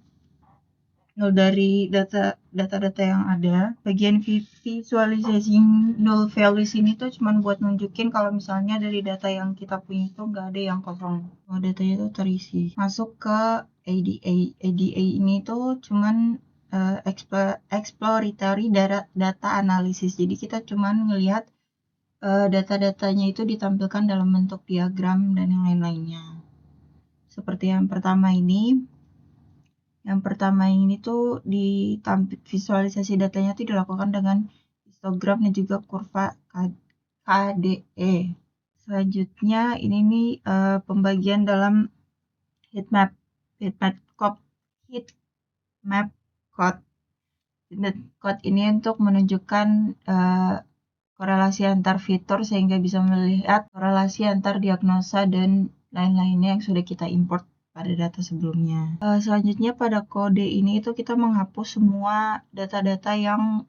S4: nol dari data-data yang ada. Bagian visualisasi null values ini tuh cuman buat nunjukin kalau misalnya dari data yang kita punya itu nggak ada yang kosong. Kalau datanya itu terisi. Masuk ke ADA. ADA ini tuh cuman exploratory data analisis. Jadi kita cuman ngelihat data-datanya itu ditampilkan dalam bentuk diagram dan yang lain-lainnya. Seperti yang pertama ini. Yang pertama ini tuh visualisasi datanya tuh dilakukan dengan histogram dan juga kurva KDE. Selanjutnya ini nih pembagian dalam heat map code. Heat map code ini untuk menunjukkan korelasi antar fitur sehingga bisa melihat korelasi antar diagnosa dan lain-lainnya yang sudah kita import pada data sebelumnya. Selanjutnya pada kode ini itu kita menghapus semua data-data yang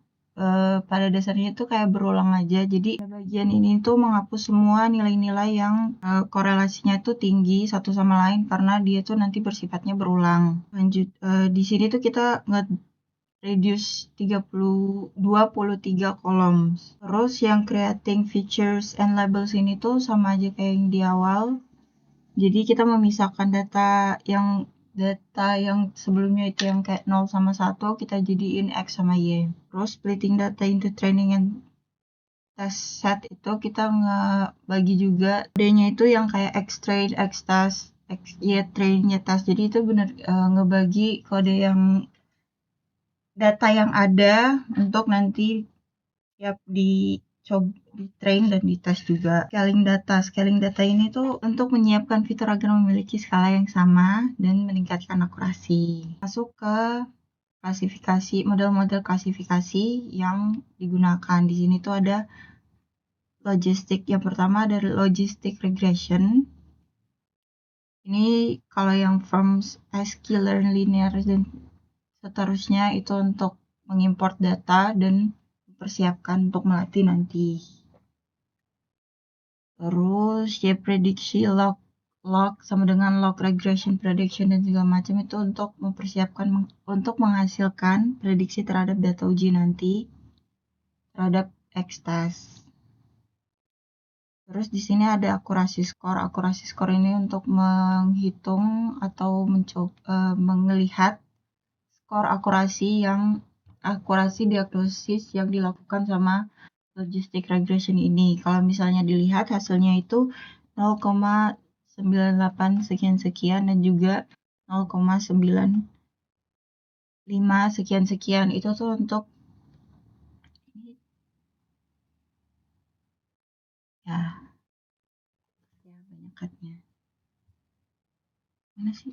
S4: pada dasarnya itu kayak berulang aja. Jadi bagian ini tuh menghapus semua nilai-nilai yang korelasinya tuh tinggi satu sama lain karena dia tuh nanti bersifatnya berulang. Lanjut di sini tuh kita reduce 23 columns. Terus yang creating features and labels ini tuh sama aja kayak yang di awal. Jadi kita memisahkan data yang sebelumnya itu yang kayak 0 sama 1 kita jadiin X sama Y. Terus splitting data into training and test set itu kita ngebagi juga kodenya itu yang kayak X train, X test, X Y train, Y test. Jadi itu benar ngebagi kode yang data yang ada untuk nanti siap di train dan dites juga. Scaling data ini tuh untuk menyiapkan fitur agar memiliki skala yang sama dan meningkatkan akurasi. Masuk ke klasifikasi, model-model klasifikasi yang digunakan. Di sini tuh ada logistik. Yang pertama ada logistic regression. Ini kalau yang forms scalar, linear dan seterusnya itu untuk mengimport data dan persiapkan untuk melatih nanti. Terus ya prediksi log sama dengan log regression prediction dan segala macam itu untuk mempersiapkan untuk menghasilkan prediksi terhadap data uji nanti terhadap X-test. Terus di sini ada akurasi skor. Akurasi skor ini untuk menghitung atau melihat skor akurasi diagnosis yang dilakukan sama logistic regression ini. Kalau misalnya dilihat hasilnya itu 0,98 sekian-sekian dan juga 0,95 sekian-sekian. Itu tuh untuk ya banyak katnya. Mana sih?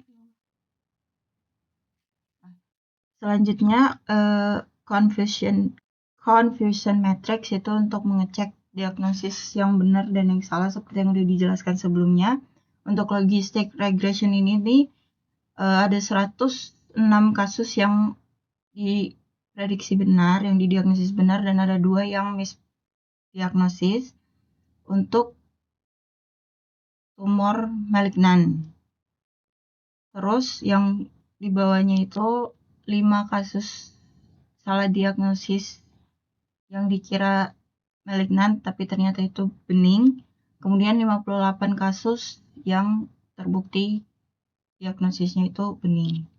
S4: Selanjutnya confusion matrix itu untuk mengecek diagnosis yang benar dan yang salah seperti yang udah dijelaskan sebelumnya. Untuk logistic regression ini nih ada 106 kasus yang diprediksi benar, yang didiagnosis benar dan ada 2 yang misdiagnosis untuk tumor malignan. Terus yang di bawahnya itu 5 kasus salah diagnosis yang dikira malignan tapi ternyata itu bening. Kemudian 58 kasus yang terbukti diagnosisnya itu bening.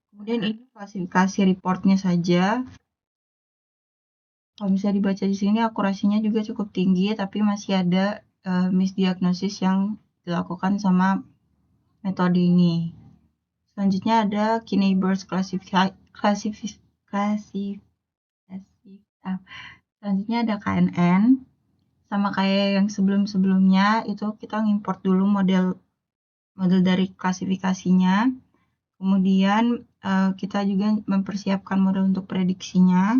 S4: Kemudian ini klasifikasi reportnya saja. Kalau bisa dibaca di sini akurasinya juga cukup tinggi, tapi masih ada misdiagnosis yang dilakukan sama metode ini. Selanjutnya ada key neighbors selanjutnya ada KNN. Sama kayak yang sebelum-sebelumnya, itu kita ngimport dulu model dari klasifikasinya. Kemudian kita juga mempersiapkan model untuk prediksinya.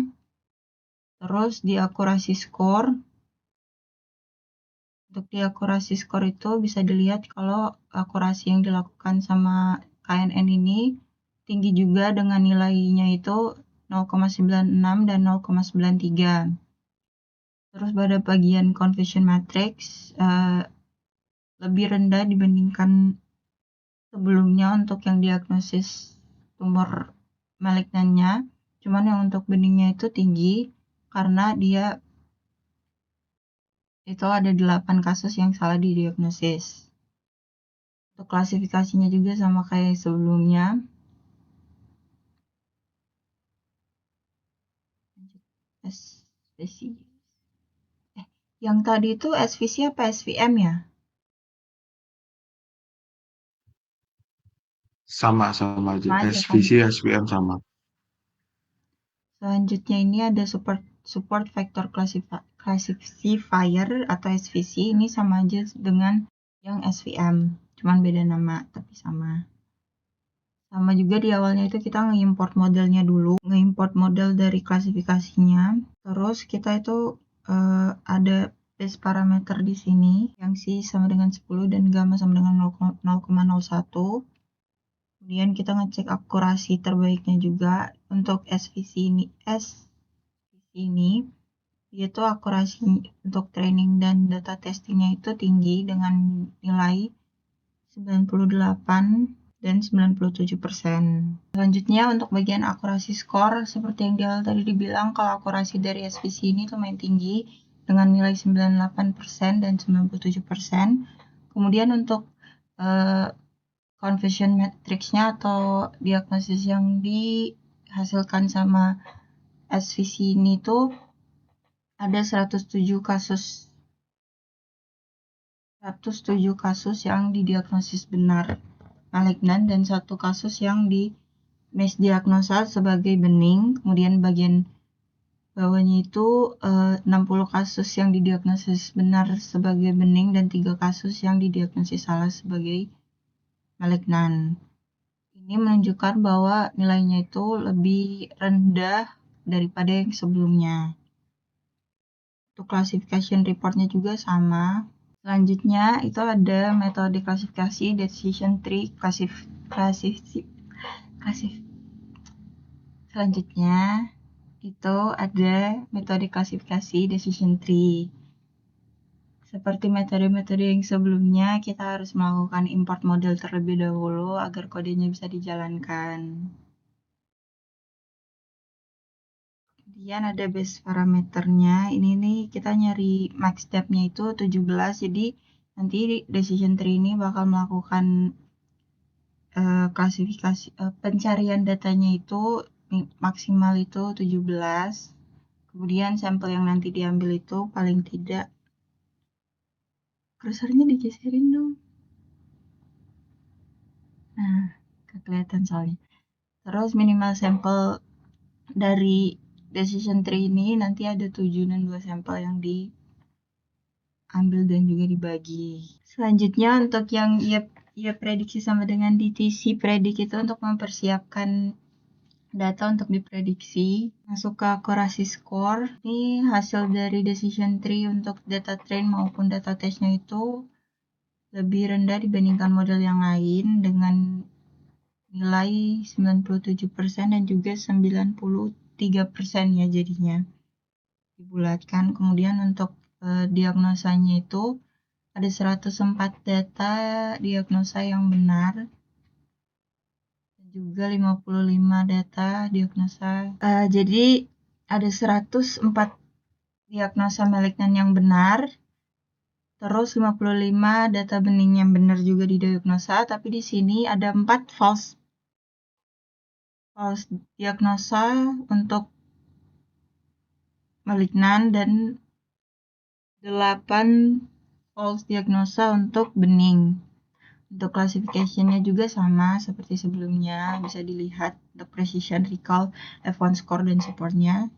S4: Terus di akurasi score. Untuk di akurasi score itu bisa dilihat kalau akurasi yang dilakukan sama KNN ini tinggi juga dengan nilainya itu 0,96 dan 0,93. Terus pada bagian confusion matrix lebih rendah dibandingkan sebelumnya untuk yang diagnosis tumor malignannya. Cuman yang untuk beningnya itu tinggi karena dia itu ada 8 kasus yang salah didiagnosis. Untuk klasifikasinya juga sama kayak sebelumnya. SVC. Yang tadi itu SVC apa SVM ya?
S2: Sama aja.
S4: Sama aja kan?
S2: SVC, SVM sama.
S4: Selanjutnya ini ada support factor classifier atau SVC. Ini sama aja dengan yang SVM, cuman beda nama tapi sama. Sama juga di awalnya itu kita nge-import modelnya dulu, nge-import model dari klasifikasinya. Terus kita itu ada base parameter di sini yang C sama dengan 10 dan gamma sama dengan 0,01. Kemudian kita ngecek akurasi terbaiknya juga untuk SVC ini yaitu akurasi untuk training dan data testingnya itu tinggi dengan nilai 98 dan 97%. Selanjutnya untuk bagian akurasi skor, seperti yang di awal tadi dibilang kalau akurasi dari SVC ini lumayan tinggi dengan nilai 98% dan 97%. Kemudian untuk confusion matrix-nya atau diagnosis yang dihasilkan sama SVC ini tuh ada 107 kasus yang didiagnosis benar malignan dan 1 kasus yang misdiagnosa sebagai bening. Kemudian bagian bawahnya itu 60 kasus yang didiagnosis benar sebagai bening dan 3 kasus yang didiagnosis salah sebagai malignan. Ini menunjukkan bahwa nilainya itu lebih rendah daripada yang sebelumnya. Untuk classification reportnya juga sama. Selanjutnya itu ada metode klasifikasi decision tree Selanjutnya itu ada metode klasifikasi decision tree. Seperti metode-metode yang sebelumnya, kita harus melakukan import model terlebih dahulu agar kodenya bisa dijalankan. Kemudian ada base parameternya. Ini nih kita nyari max depth-nya itu 17. Jadi nanti decision tree ini bakal melakukan klasifikasi pencarian datanya itu maksimal itu 17. Kemudian sampel yang nanti diambil itu paling tidak kursornya digeserin dong. Nah, kelihatan soalnya. Terus minimal sampel dari decision tree ini nanti ada 7 dan 2 sampel yang diambil dan juga dibagi. Selanjutnya untuk yang ia prediksi sama dengan DTC predik itu untuk mempersiapkan data untuk diprediksi. Masuk ke akurasi score. Ini hasil dari decision tree untuk data train maupun data testnya itu lebih rendah dibandingkan model yang lain dengan nilai 97% dan juga 93% ya jadinya dibulatkan. Kemudian untuk diagnosanya itu ada 104 data diagnosa yang benar dan juga 55 data diagnosa. Jadi ada 104 diagnosa malignan yang benar, terus 55 data bening yang benar juga didiagnosa, tapi di sini ada 4 false diagnosa untuk malignan dan 8 false diagnosa untuk bening. Untuk classification-nya juga sama seperti sebelumnya, bisa dilihat untuk precision, recall, F1 score, dan support-nya.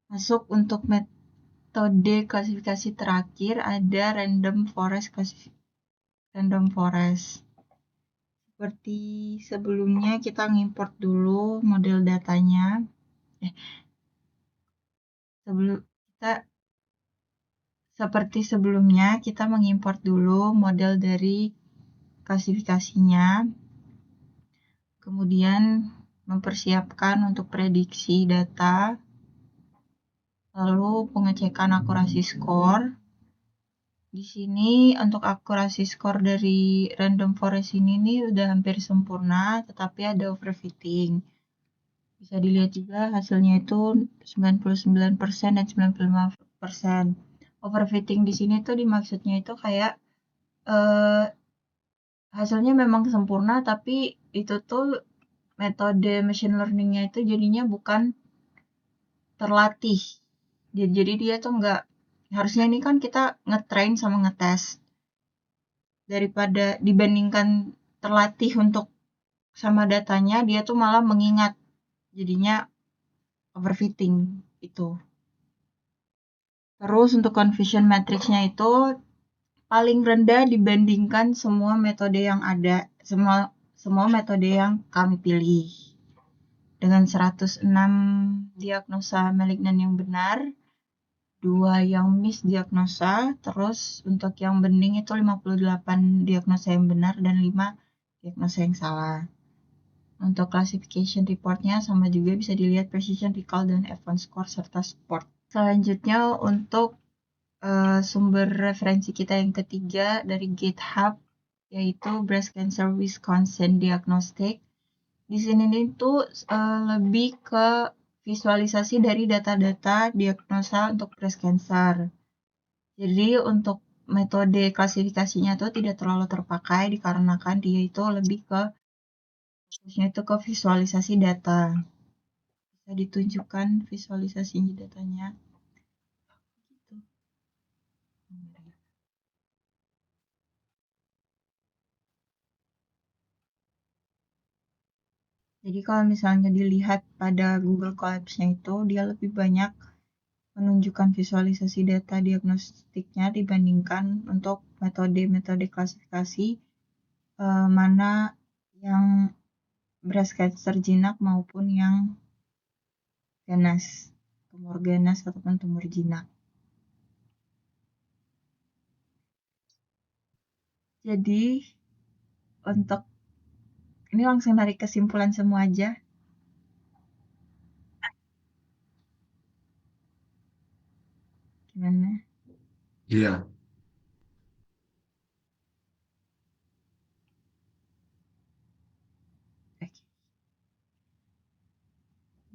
S4: Masuk untuk metode klasifikasi terakhir ada random forest Seperti sebelumnya kita ngimport dulu model datanya. Seperti sebelumnya kita mengimport dulu model dari klasifikasinya. Kemudian mempersiapkan untuk prediksi data. Lalu pengecekan akurasi skor. Di sini untuk akurasi skor dari random forest ini nih udah hampir sempurna, tetapi ada overfitting. Bisa dilihat juga hasilnya itu 99% dan 95%. Overfitting di sini tuh dimaksudnya itu kayak hasilnya memang sempurna, tapi itu tuh metode machine learning-nya itu jadinya bukan terlatih. Jadi dia tuh nggak, harusnya ini kan kita nge-train sama ngetes. Daripada dibandingkan terlatih untuk sama datanya, dia tuh malah mengingat. Jadinya overfitting itu. Terus untuk confusion matrix-nya itu paling rendah dibandingkan semua metode yang ada, semua metode yang kami pilih. Dengan 106 diagnosa malignan yang benar, 2 yang misdiagnosa, terus untuk yang bening itu 58 diagnosa yang benar dan 5 diagnosa yang salah. Untuk classification report-nya sama juga, bisa dilihat precision, recall, dan F1 score serta support. Selanjutnya untuk sumber referensi kita yang ketiga dari GitHub, yaitu Breast Cancer Wisconsin Diagnostic. Di sini tuh lebih ke visualisasi dari data-data diagnosa untuk breast cancer. Jadi untuk metode klasifikasinya tuh tidak terlalu terpakai dikarenakan dia itu lebih ke fokusnya itu ke visualisasi data. Bisa ditunjukkan visualisasi datanya. Jadi kalau misalnya dilihat pada Google Colabs-nya itu, dia lebih banyak menunjukkan visualisasi data diagnostiknya dibandingkan untuk metode-metode klasifikasi mana yang breast cancer jinak maupun yang ganas, tumor ganas ataupun tumor jinak. Jadi untuk ini langsung narik kesimpulan semua aja. Gimana?
S2: Iya.
S4: Oke.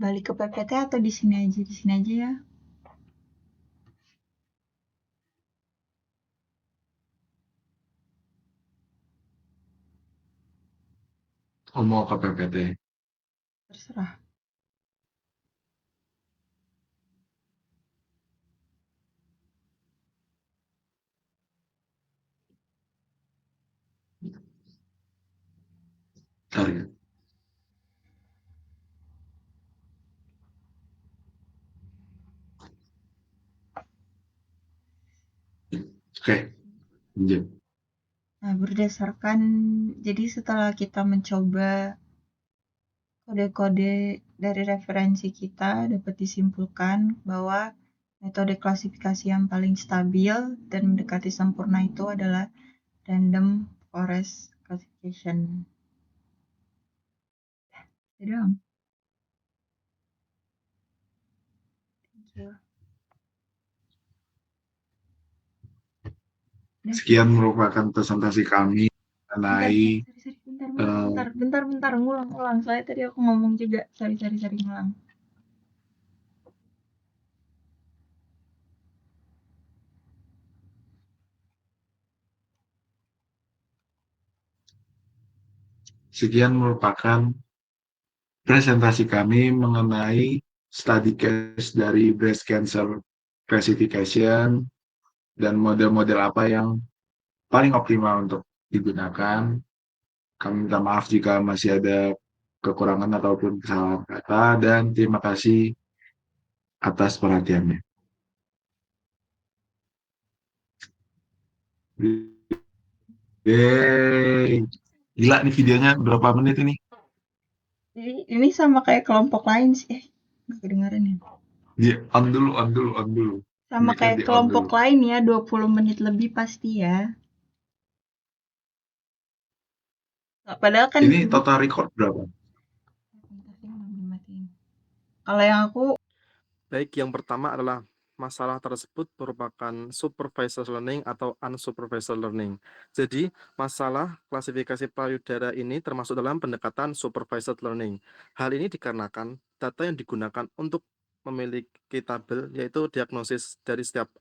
S4: Balik ke PPT atau di sini aja? Di sini aja ya.
S2: Mau ke PPT.
S4: Terserah.
S2: Bentar ya. Oke, lanjut.
S4: Nah, berdasarkan, jadi setelah kita mencoba kode-kode dari referensi kita, dapat disimpulkan bahwa metode klasifikasi yang paling stabil dan mendekati sempurna itu adalah random forest classification. Ya dong. Thank you.
S2: Sekian merupakan presentasi kami mengenai
S4: Bentar, ngulang. Soalnya tadi aku ngomong juga. Sorry, ngulang.
S2: Sekian merupakan presentasi kami mengenai study case dari breast cancer classification dan model-model apa yang paling optimal untuk digunakan. Kami minta maaf jika masih ada kekurangan ataupun kesalahan kata, dan terima kasih atas perhatiannya. Yeay. Gila nih videonya berapa menit ini?
S4: Jadi ini sama kayak kelompok lain sih. Nggak kedengaran ya.
S2: On dulu.
S4: Sama
S2: Ini kan
S4: kayak
S2: di on
S4: kelompok
S2: dulu.
S4: lain ya, 20 menit lebih pasti ya. Padahal kan
S2: Ini total record berapa?
S4: kalau yang aku
S1: Baik, yang pertama adalah masalah tersebut merupakan supervised learning atau unsupervised learning. Jadi, masalah klasifikasi payudara ini termasuk dalam pendekatan supervised learning. Hal ini dikarenakan data yang digunakan untuk memiliki tabel, yaitu diagnosis dari setiap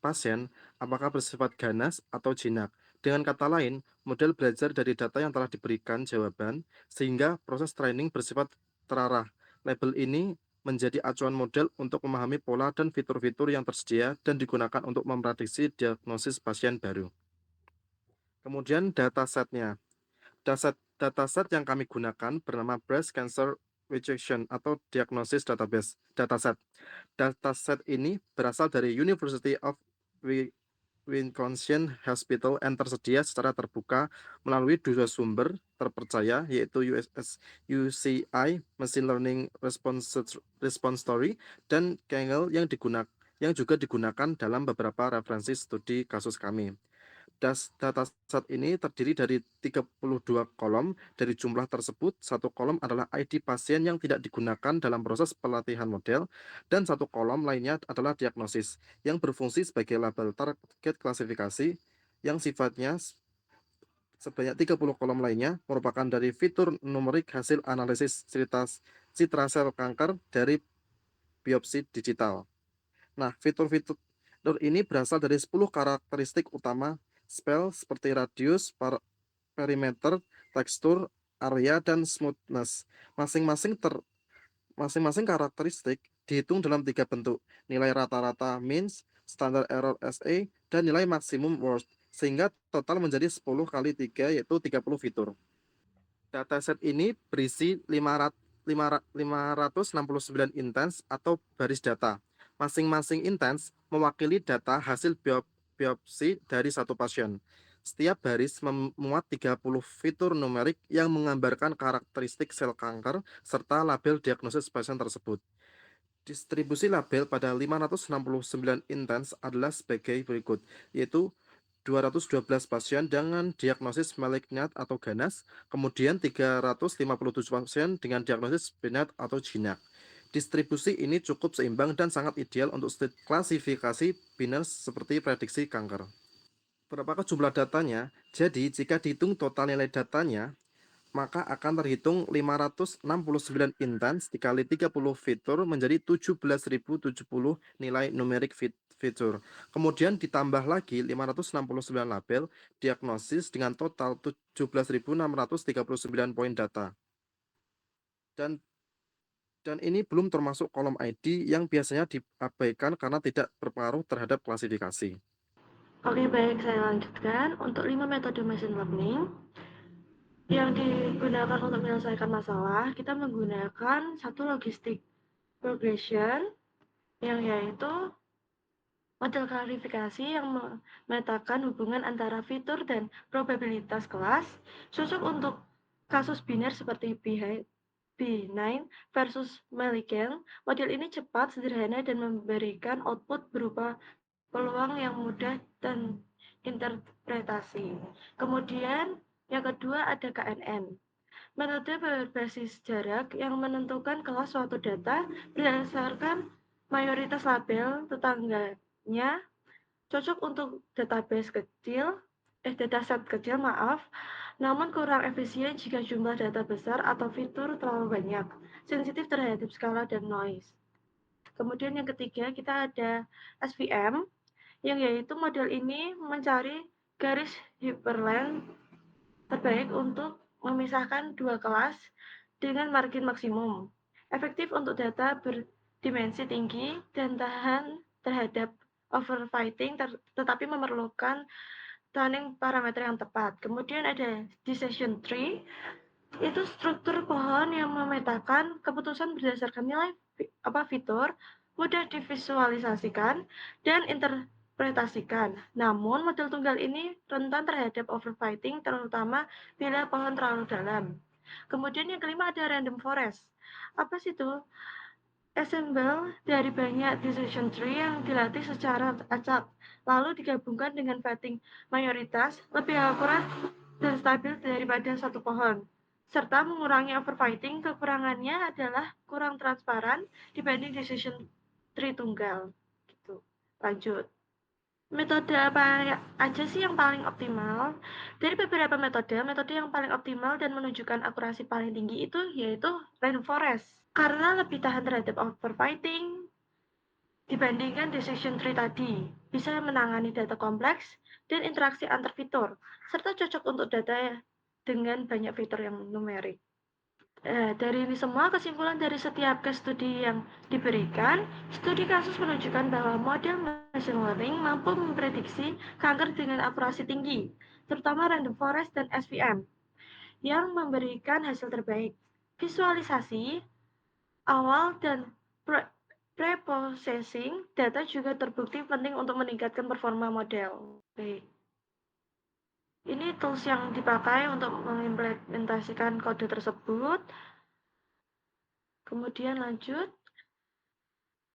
S1: pasien, apakah bersifat ganas atau jinak. Dengan kata lain, model belajar dari data yang telah diberikan jawaban, sehingga proses training bersifat terarah. Label ini menjadi acuan model untuk memahami pola dan fitur-fitur yang tersedia dan digunakan untuk memprediksi diagnosis pasien baru. Kemudian datasetnya. Dataset yang kami gunakan bernama Breast Cancer Rejection atau Diagnosis Database Dataset. Dataset ini berasal dari University of Wisconsin Hospital and tersedia secara terbuka melalui dua sumber terpercaya, yaitu UCI Machine Learning Response Story dan Kaggle yang juga digunakan dalam beberapa referensi studi kasus kami. Dataset ini terdiri dari 32 kolom. Dari jumlah tersebut, satu kolom adalah ID pasien yang tidak digunakan dalam proses pelatihan model, dan satu kolom lainnya adalah diagnosis, yang berfungsi sebagai label target klasifikasi, yang sifatnya sebanyak 30 kolom lainnya merupakan dari fitur numerik hasil analisis citra sel kanker dari biopsi digital. Nah, fitur-fitur ini berasal dari 10 karakteristik utama spell seperti radius, perimeter, tekstur, area, dan smoothness. Masing-masing karakteristik dihitung dalam 3 bentuk: nilai rata-rata means, standar error SA, dan nilai maksimum worst, sehingga total menjadi 10 kali 3, yaitu 30 fitur. Dataset ini berisi 569 intens atau baris data. Masing-masing intens mewakili data hasil biopsi dari satu pasien. Setiap baris memuat 30 fitur numerik yang menggambarkan karakteristik sel kanker serta label diagnosis pasien tersebut. Distribusi label pada 569 intens adalah sebagai berikut, yaitu 212 pasien dengan diagnosis malignant atau ganas, kemudian 357 pasien dengan diagnosis benign atau jinak. Distribusi ini cukup seimbang dan sangat ideal untuk klasifikasi binary seperti prediksi kanker. Berapakah jumlah datanya? Jadi, jika dihitung total nilai datanya, maka akan terhitung 569 intens dikali 30 fitur menjadi 17.070 nilai numerik fitur. Kemudian ditambah lagi 569 label diagnosis dengan total 17.639 poin data. Dan ini belum termasuk kolom ID yang biasanya diabaikan karena tidak berpengaruh terhadap klasifikasi.
S3: Oke, baik, saya lanjutkan. Untuk 5 metode machine learning yang digunakan untuk menyelesaikan masalah, kita menggunakan satu logistic regression, yang yaitu model klarifikasi yang memetakan hubungan antara fitur dan probabilitas kelas, cocok untuk kasus biner seperti benign versus malignant. Model ini cepat, sederhana, dan memberikan output berupa peluang yang mudah dan interpretasi. Kemudian yang kedua ada KNN. Metode berbasis jarak yang menentukan kelas suatu data berdasarkan mayoritas label tetangganya, cocok untuk dataset kecil, namun kurang efisien jika jumlah data besar atau fitur terlalu banyak, sensitif terhadap skala dan noise. Kemudian yang ketiga kita ada SVM, yang yaitu model ini mencari garis hyperlink terbaik untuk memisahkan dua kelas dengan margin maksimum, efektif untuk data berdimensi tinggi dan tahan terhadap overfitting, tetapi memerlukan tuning parameter yang tepat. Kemudian ada decision tree, itu struktur pohon yang memetakan keputusan berdasarkan nilai fitur, mudah divisualisasikan dan interpretasikan. Namun, model tunggal ini rentan terhadap overfitting, terutama bila pohon terlalu dalam. Kemudian yang kelima ada random forest. Apa sih itu? Assemble dari banyak decision tree yang dilatih secara acak, lalu digabungkan dengan fitting mayoritas lebih akurat dan stabil daripada satu pohon, serta mengurangi overfitting. Kekurangannya adalah kurang transparan dibanding decision tree tunggal. Gitu. Lanjut. Metode apa aja sih yang paling optimal? Dari beberapa metode yang paling optimal dan menunjukkan akurasi paling tinggi itu yaitu random forest. Karena lebih tahan terhadap overfitting dibandingkan decision tree tadi, bisa menangani data kompleks dan interaksi antar fitur, serta cocok untuk data dengan banyak fitur yang numerik. Dari ini semua, kesimpulan dari setiap case study yang diberikan, studi kasus menunjukkan bahwa model machine learning mampu memprediksi kanker dengan akurasi tinggi, terutama random forest dan SVM, yang memberikan hasil terbaik. Visualisasi awal dan pre-processing data juga terbukti penting untuk meningkatkan performa model. Baik. Ini tools yang dipakai untuk mengimplementasikan kode tersebut. Kemudian lanjut.